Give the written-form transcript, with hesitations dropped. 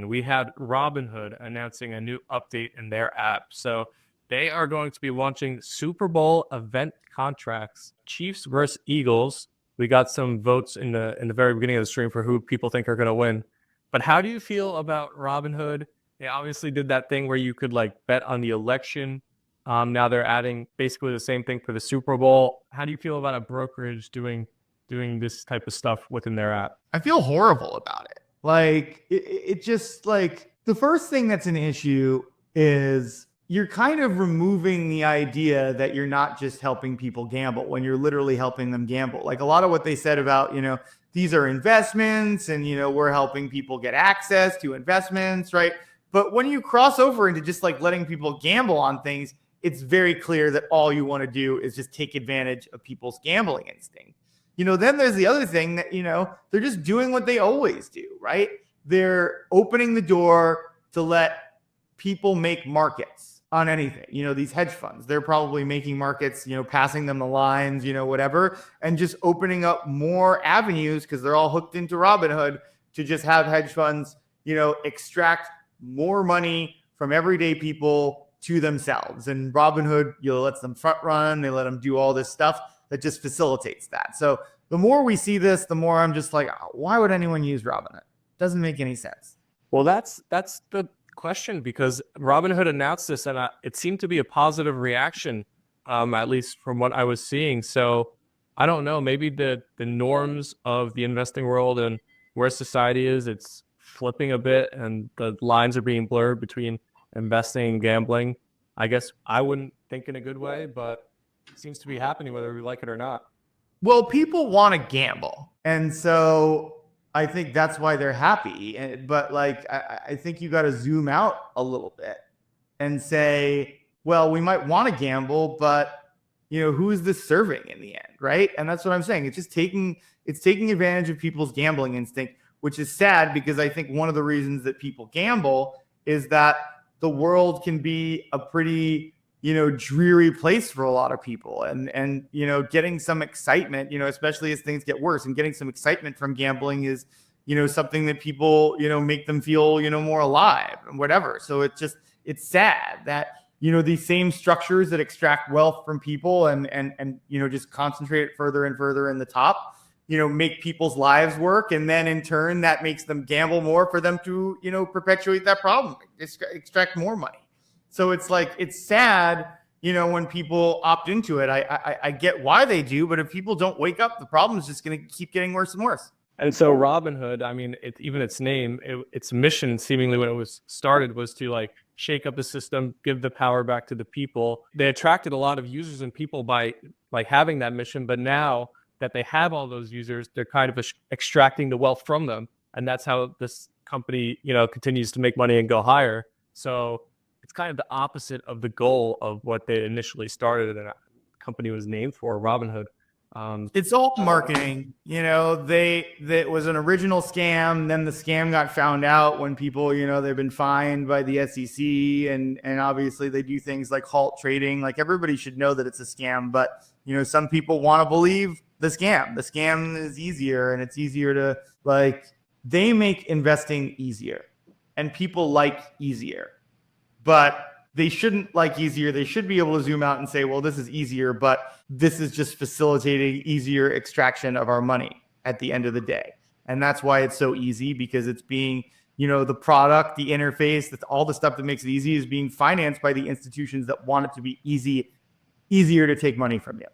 we had Robinhood announcing a new update in their app. So they are going to be launching Super Bowl event contracts, Chiefs versus Eagles. We got some votes in the very beginning of the stream for who people think are going to win. But how do you feel about Robinhood? They obviously did that thing where you could like bet on the election. Now they're adding basically the same thing for the Super Bowl. How do you feel about a brokerage doing this type of stuff within their app? I feel horrible about it. Like it just like the first thing that's an issue is you're kind of removing the idea that you're not just helping people gamble when you're literally helping them gamble. Like a lot of what they said about, these are investments and, we're helping people get access to investments, right? But when you cross over into just like letting people gamble on things, it's very clear that all you want to do is just take advantage of people's gambling instinct. Then there's the other thing that, they're just doing what they always do, right? They're opening the door to let people make markets on anything. These hedge funds, they're probably making markets, passing them the lines, whatever, and just opening up more avenues because they're all hooked into Robinhood to just have hedge funds, extract more money from everyday people to themselves. And Robinhood, lets them front run. They let them do all this stuff that just facilitates that. So the more we see this, the more I'm just like, why would anyone use Robinhood? Doesn't make any sense. Well, that's the question, because Robinhood announced this and it seemed to be a positive reaction, at least from what I was seeing. So I don't know, maybe the norms of the investing world and where society is, it's flipping a bit and the lines are being blurred between investing and gambling. I guess I wouldn't think in a good way, but it seems to be happening whether we like it or not. Well, people want to gamble. And so I think that's why they're happy. But like, I think you got to zoom out a little bit and say, well, we might want to gamble, but who is this serving in the end, right? And that's what I'm saying. It's just taking advantage of people's gambling instinct, which is sad because I think one of the reasons that people gamble is that the world can be a pretty dreary place for a lot of people, and getting some excitement, especially as things get worse, and getting some excitement from gambling is something that people make them feel more alive and whatever. So it's sad that these same structures that extract wealth from people and just concentrate it further and further in the top, make people's lives work, and then in turn that makes them gamble more for them to perpetuate that problem, extract more money. So it's like, it's sad, when people opt into it. I get why they do, but if people don't wake up, the problem is just going to keep getting worse and worse. And so Robinhood, I mean, even its name, its mission, seemingly when it was started, was to like shake up the system, give the power back to the people. They attracted a lot of users and people by like having that mission, but now that they have all those users, they're kind of extracting the wealth from them, and that's how this company, continues to make money and go higher. So it's kind of the opposite of the goal of what they initially started and a company was named for, Robinhood. It's all marketing. That was an original scam. Then the scam got found out when people, they've been fined by the SEC, and obviously they do things like halt trading. Like, everybody should know that it's a scam, but some people want to believe the scam. The scam is easier, and it's easier to they make investing easier, and people like easier. But they shouldn't like easier. They should be able to zoom out and say, well, this is easier, but this is just facilitating easier extraction of our money at the end of the day. And that's why it's so easy, because it's being, the product, the interface, that's all the stuff that makes it easy is being financed by the institutions that want it to be easier to take money from you.